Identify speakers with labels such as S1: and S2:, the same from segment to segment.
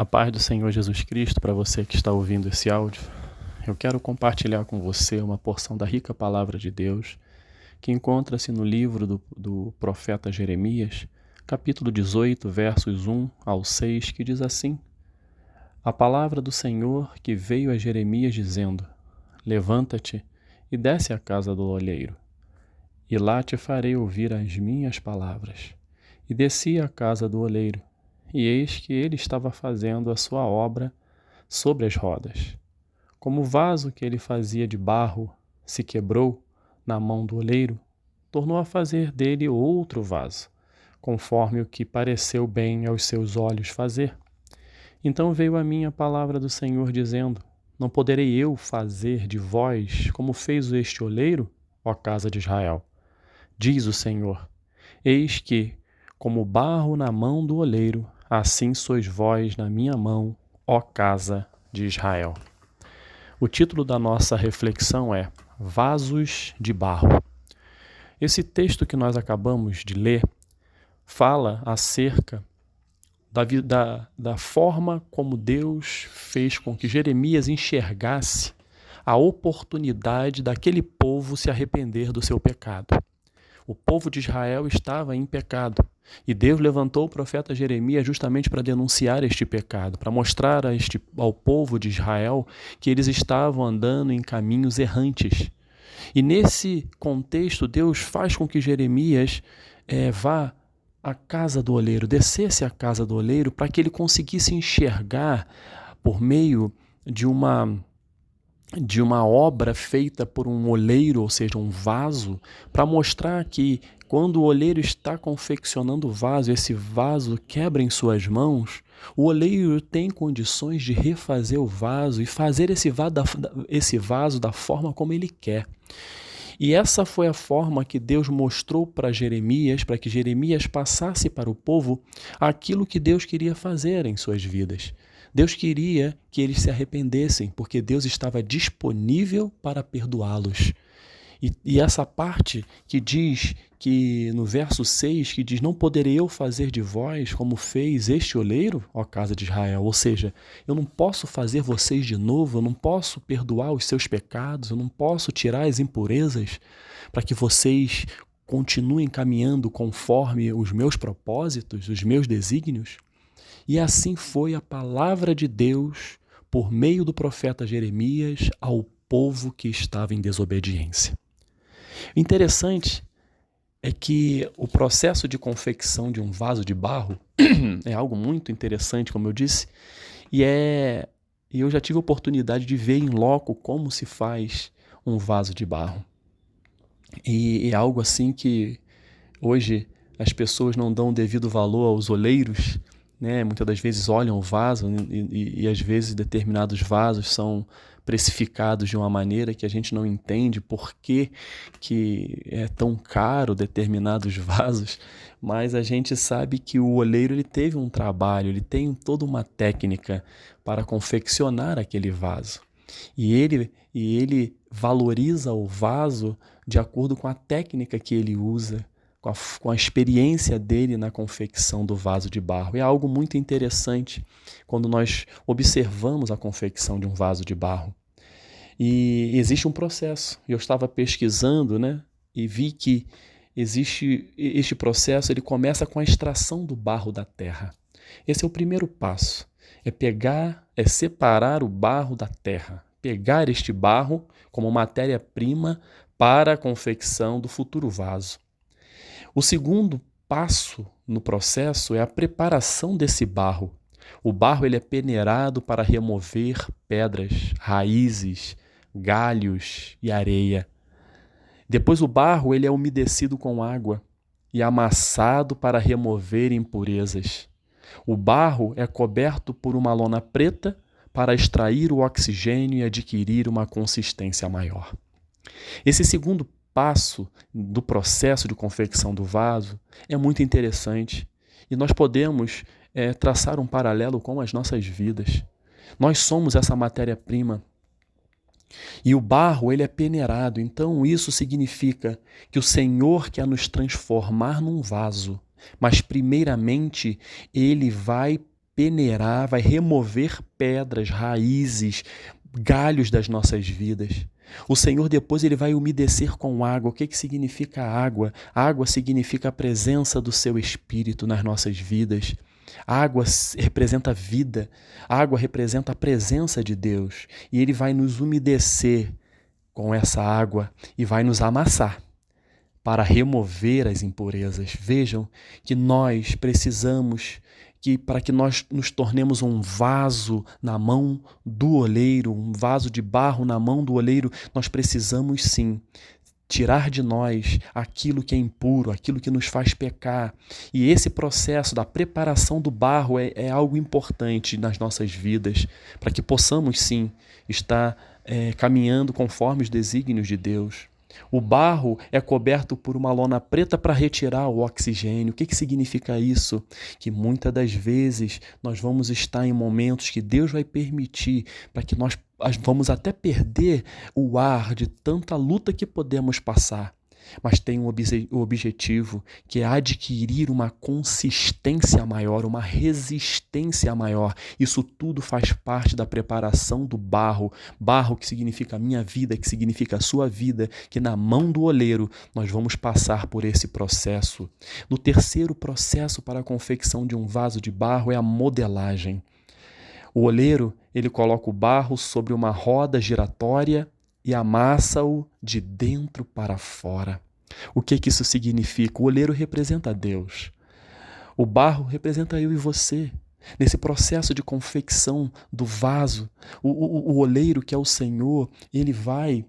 S1: A paz do Senhor Jesus Cristo para você que está ouvindo esse áudio. Eu quero compartilhar com você uma porção da rica palavra de Deus que encontra-se no livro do profeta Jeremias, capítulo 18, versos 1 ao 6, que diz assim: A palavra do Senhor que veio a Jeremias dizendo: Levanta-te e desce à casa do olheiro, e lá te farei ouvir as minhas palavras. E desci à casa do olheiro, e eis que ele estava fazendo a sua obra sobre as rodas. Como o vaso que ele fazia de barro se quebrou na mão do oleiro, tornou a fazer dele outro vaso, conforme o que pareceu bem aos seus olhos fazer. Então veio a mim a palavra do Senhor dizendo: Não poderei eu fazer de vós como fez este oleiro, ó casa de Israel? Diz o Senhor: Eis que, como barro na mão do oleiro, assim sois vós na minha mão, ó casa de Israel. O título da nossa reflexão é Vasos de Barro. Esse texto que nós acabamos de ler fala acerca da forma como Deus fez com que Jeremias enxergasse a oportunidade daquele povo se arrepender do seu pecado. O povo de Israel estava em pecado e Deus levantou o profeta Jeremias justamente para denunciar este pecado, para mostrar ao povo de Israel que eles estavam andando em caminhos errantes. E nesse contexto, Deus faz com que Jeremias vá à casa do oleiro, descesse à casa do oleiro, para que ele conseguisse enxergar por meio de uma obra feita por um oleiro, ou seja, um vaso, para mostrar que quando o oleiro está confeccionando o vaso, esse vaso quebra em suas mãos, o oleiro tem condições de refazer o vaso e fazer esse vaso da forma como ele quer. E essa foi a forma que Deus mostrou para Jeremias, para que Jeremias passasse para o povo aquilo que Deus queria fazer em suas vidas. Deus queria que eles se arrependessem, porque Deus estava disponível para perdoá-los. E essa parte que diz que no verso 6, que diz: Não poderei eu fazer de vós como fez este oleiro, ó casa de Israel. Ou seja, eu não posso fazer vocês de novo, eu não posso perdoar os seus pecados, eu não posso tirar as impurezas para que vocês continuem caminhando conforme os meus propósitos, os meus desígnios. E assim foi a palavra de Deus por meio do profeta Jeremias ao povo que estava em desobediência. O interessante é que o processo de confecção de um vaso de barro é algo muito interessante, como eu disse, e eu já tive a oportunidade de ver em loco como se faz um vaso de barro. E é algo assim que hoje as pessoas não dão o devido valor aos oleiros, né? Muitas das vezes olham o vaso e às vezes determinados vasos são precificados de uma maneira que a gente não entende por que é tão caro determinados vasos, mas a gente sabe que o oleiro ele teve um trabalho, ele tem toda uma técnica para confeccionar aquele vaso. E ele valoriza o vaso de acordo com a técnica que ele usa, com a experiência dele na confecção do vaso de barro. É algo muito interessante quando nós observamos a confecção de um vaso de barro. E existe um processo. Eu estava pesquisando, né, e vi que existe este processo, ele começa com a extração do barro da terra. Esse é o primeiro passo. É separar o barro da terra. Pegar este barro como matéria-prima para a confecção do futuro vaso. O segundo passo no processo é a preparação desse barro. O barro ele é peneirado para remover pedras, raízes, galhos e areia. Depois o barro ele é umedecido com água e amassado para remover impurezas. O barro é coberto por uma lona preta para extrair o oxigênio e adquirir uma consistência maior. Esse segundo passo do processo de confecção do vaso é muito interessante e nós podemos traçar um paralelo com as nossas vidas. Nós somos essa matéria-prima e o barro ele é peneirado, então isso significa que o Senhor quer nos transformar num vaso, mas primeiramente ele vai peneirar, vai remover pedras, raízes, galhos das nossas vidas. O Senhor depois ele vai umedecer com água. O que significa água? Água significa a presença do seu Espírito nas nossas vidas. Água representa vida, água representa a presença de Deus. E ele vai nos umedecer com essa água e vai nos amassar para remover as impurezas. Vejam que nós precisamos para que nós nos tornemos um vaso na mão do oleiro, um vaso de barro na mão do oleiro, nós precisamos sim tirar de nós aquilo que é impuro, aquilo que nos faz pecar. E esse processo da preparação do barro é algo importante nas nossas vidas, para que possamos sim estar caminhando conforme os desígnios de Deus. O barro é coberto por uma lona preta para retirar o oxigênio. O que significa isso? Que muitas das vezes nós vamos estar em momentos que Deus vai permitir para que nós vamos até perder o ar de tanta luta que podemos passar. Mas tem um objetivo que é adquirir uma consistência maior, uma resistência maior. Isso tudo faz parte da preparação do barro. Barro que significa a minha vida, que significa a sua vida, que na mão do oleiro nós vamos passar por esse processo. No terceiro processo para a confecção de um vaso de barro é a modelagem. O oleiro, ele coloca o barro sobre uma roda giratória e amassa-o de dentro para fora. O que isso significa? O oleiro representa Deus. O barro representa eu e você. Nesse processo de confecção do vaso, o oleiro, que é o Senhor, ele vai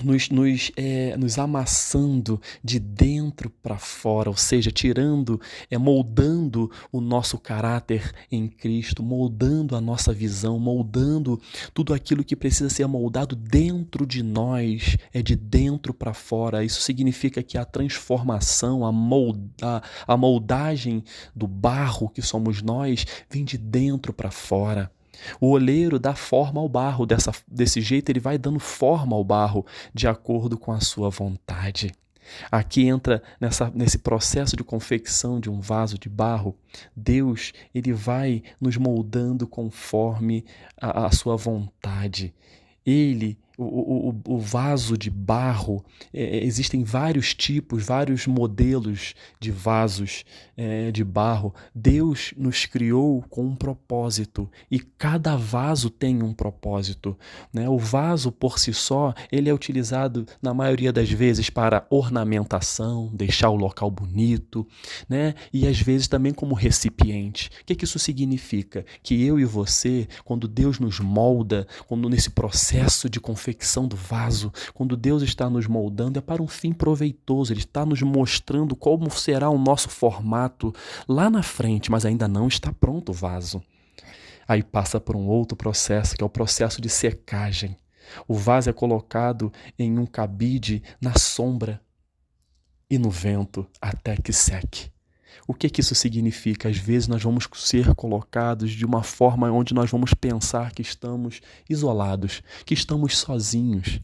S1: nos amassando de dentro para fora, ou seja, moldando o nosso caráter em Cristo, moldando a nossa visão, moldando tudo aquilo que precisa ser moldado dentro de nós, de dentro para fora. Isso significa que a transformação, a moldagem do barro que somos nós, vem de dentro para fora. O oleiro dá forma ao barro, desse jeito ele vai dando forma ao barro de acordo com a sua vontade. Aqui entra nesse processo de confecção de um vaso de barro, Deus ele vai nos moldando conforme a sua vontade. O vaso de barro, existem vários tipos, vários modelos de vasos de barro. Deus nos criou com um propósito e cada vaso tem um propósito, né? O vaso por si só, ele é utilizado na maioria das vezes para ornamentação, deixar o local bonito, né? E às vezes também como recipiente. O que isso significa? Que eu e você, quando Deus nos molda, quando nesse processo de confecção do vaso, quando Deus está nos moldando, é para um fim proveitoso. Ele está nos mostrando como será o nosso formato lá na frente, mas ainda não está pronto o vaso. Aí passa por um outro processo, que é o processo de secagem. O vaso é colocado em um cabide na sombra e no vento até que seque. O que isso significa? Às vezes nós vamos ser colocados de uma forma onde nós vamos pensar que estamos isolados, que estamos sozinhos.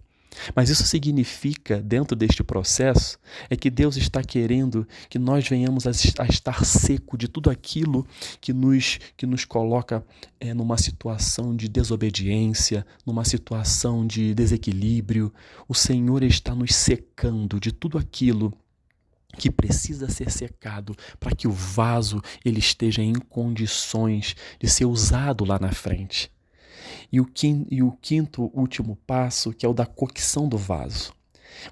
S1: Mas isso significa, dentro deste processo, que Deus está querendo que nós venhamos a estar seco de tudo aquilo que nos coloca numa situação de desobediência, numa situação de desequilíbrio. O Senhor está nos secando de tudo aquilo que precisa ser secado para que o vaso ele esteja em condições de ser usado lá na frente. E o quinto, último passo, que é o da cocção do vaso.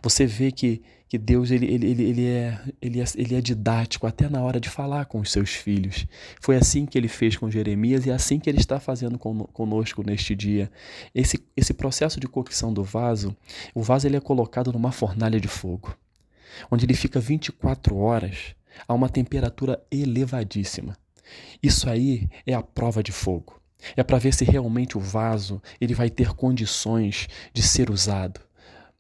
S1: Você vê que Deus ele é didático até na hora de falar com os seus filhos. Foi assim que ele fez com Jeremias e é assim que ele está fazendo conosco neste dia. Esse processo de cocção do vaso, o vaso ele é colocado numa fornalha de fogo, onde ele fica 24 horas a uma temperatura elevadíssima. Isso aí é a prova de fogo. É para ver se realmente o vaso ele vai ter condições de ser usado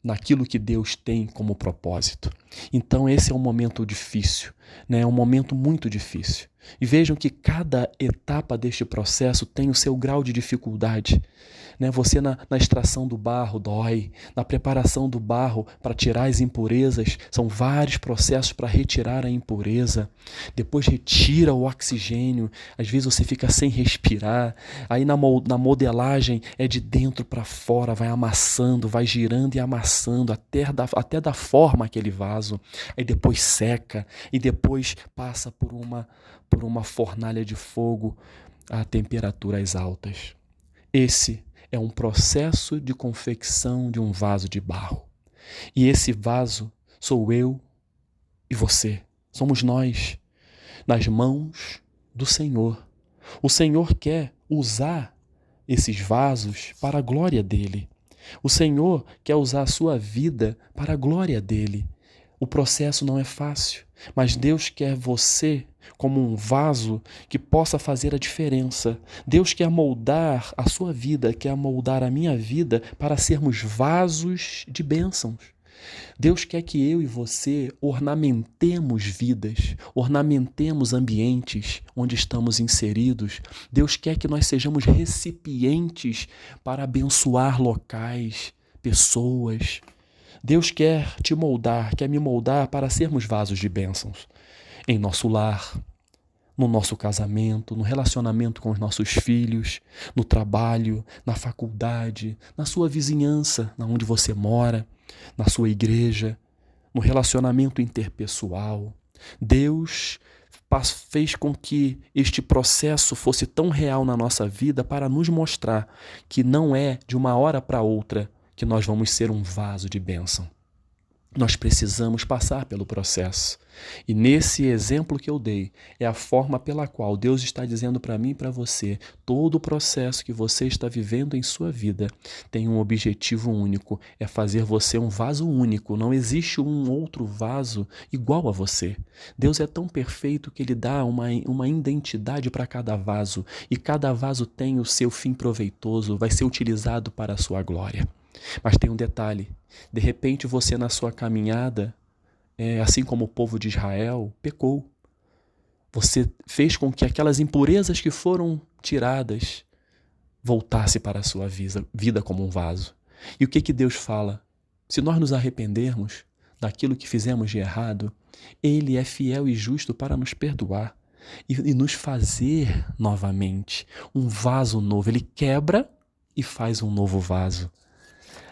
S1: naquilo que Deus tem como propósito. Então esse é um momento difícil, né? É um momento muito difícil. E vejam que cada etapa deste processo tem o seu grau de dificuldade, né? Você na extração do barro dói, na preparação do barro para tirar as impurezas, são vários processos para retirar a impureza. Depois retira o oxigênio, às vezes você fica sem respirar. Aí na modelagem é de dentro para fora, vai amassando, vai girando e amassando até dar forma àquele vaso. Aí depois seca e depois passa por uma fornalha de fogo a temperaturas altas. Esse é um processo de confecção de um vaso de barro. E esse vaso sou eu e você. Somos nós, nas mãos do Senhor. O Senhor quer usar esses vasos para a glória dele. O Senhor quer usar a sua vida para a glória dele. O processo não é fácil, mas Deus quer você como um vaso que possa fazer a diferença. Deus quer moldar a sua vida, quer moldar a minha vida para sermos vasos de bênçãos. Deus quer que eu e você ornamentemos vidas, ornamentemos ambientes onde estamos inseridos. Deus quer que nós sejamos recipientes para abençoar locais, pessoas. Deus quer te moldar, quer me moldar para sermos vasos de bênçãos. Em nosso lar, no nosso casamento, no relacionamento com os nossos filhos, no trabalho, na faculdade, na sua vizinhança, na onde você mora, na sua igreja, no relacionamento interpessoal. Deus fez com que este processo fosse tão real na nossa vida para nos mostrar que não é de uma hora para outra que nós vamos ser um vaso de bênção. Nós precisamos passar pelo processo. E nesse exemplo que eu dei, é a forma pela qual Deus está dizendo para mim e para você, todo o processo que você está vivendo em sua vida tem um objetivo único, é fazer você um vaso único. Não existe um outro vaso igual a você. Deus é tão perfeito que Ele dá uma identidade para cada vaso, e cada vaso tem o seu fim proveitoso, vai ser utilizado para a sua glória. Mas tem um detalhe, de repente você na sua caminhada, assim como o povo de Israel, pecou. Você fez com que aquelas impurezas que foram tiradas voltasse para a sua vida como um vaso. E o que Deus fala? Se nós nos arrependermos daquilo que fizemos de errado, Ele é fiel e justo para nos perdoar e nos fazer novamente um vaso novo. Ele quebra e faz um novo vaso.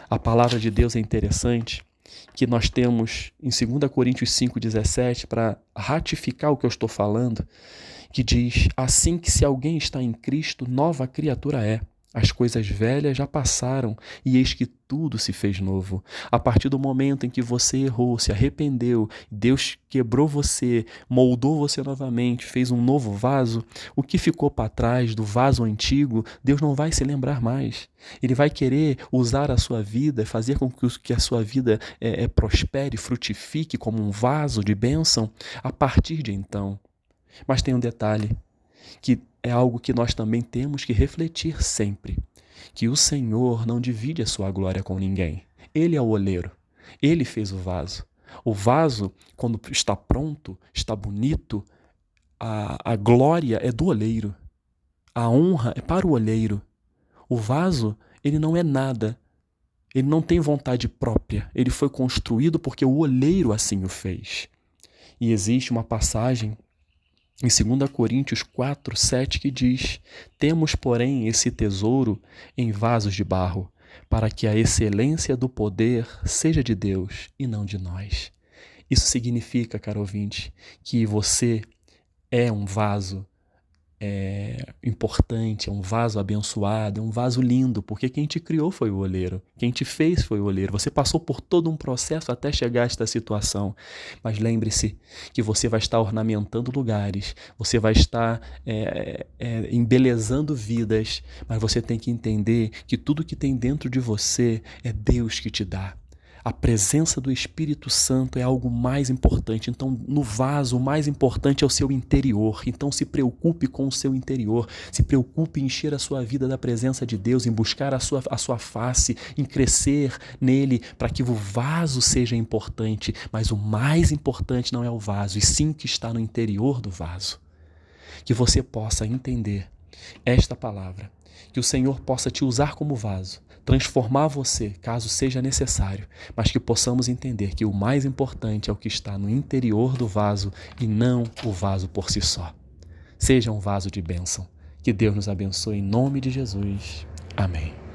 S1: A palavra de Deus é interessante, que nós temos em 2 Coríntios 5,17, para ratificar o que eu estou falando, que diz: assim que se alguém está em Cristo, nova criatura é. As coisas velhas já passaram e eis que tudo se fez novo. A partir do momento em que você errou, se arrependeu, Deus quebrou você, moldou você novamente, fez um novo vaso, o que ficou para trás do vaso antigo, Deus não vai se lembrar mais. Ele vai querer usar a sua vida, fazer com que a sua vida prospere, frutifique como um vaso de bênção a partir de então. Mas tem um detalhe, que é algo que nós também temos que refletir sempre, que o Senhor não divide a sua glória com ninguém. Ele é o oleiro, Ele fez o vaso. O vaso, quando está pronto, está bonito, a glória é do oleiro, a honra é para o oleiro. O vaso, ele não é nada, ele não tem vontade própria, ele foi construído porque o oleiro assim o fez. E existe uma passagem em 2 Coríntios 4:7 que diz: temos, porém, esse tesouro em vasos de barro, para que a excelência do poder seja de Deus e não de nós. Isso significa, caro ouvinte, que você é um vaso importante, é um vaso abençoado, é um vaso lindo, porque quem te criou foi o oleiro, quem te fez foi o oleiro. Você passou por todo um processo até chegar a esta situação, mas lembre-se que você vai estar ornamentando lugares, você vai estar embelezando vidas, mas você tem que entender que tudo que tem dentro de você é Deus que te dá. A presença do Espírito Santo é algo mais importante. Então, no vaso, o mais importante é o seu interior. Então, se preocupe com o seu interior. Se preocupe em encher a sua vida da presença de Deus, em buscar a sua face, em crescer nele, para que o vaso seja importante. Mas o mais importante não é o vaso, e sim o que está no interior do vaso. Que você possa entender esta palavra, que o Senhor possa te usar como vaso, transformar você, caso seja necessário, mas que possamos entender que o mais importante é o que está no interior do vaso e não o vaso por si só. Seja um vaso de bênção. Que Deus nos abençoe em nome de Jesus. Amém.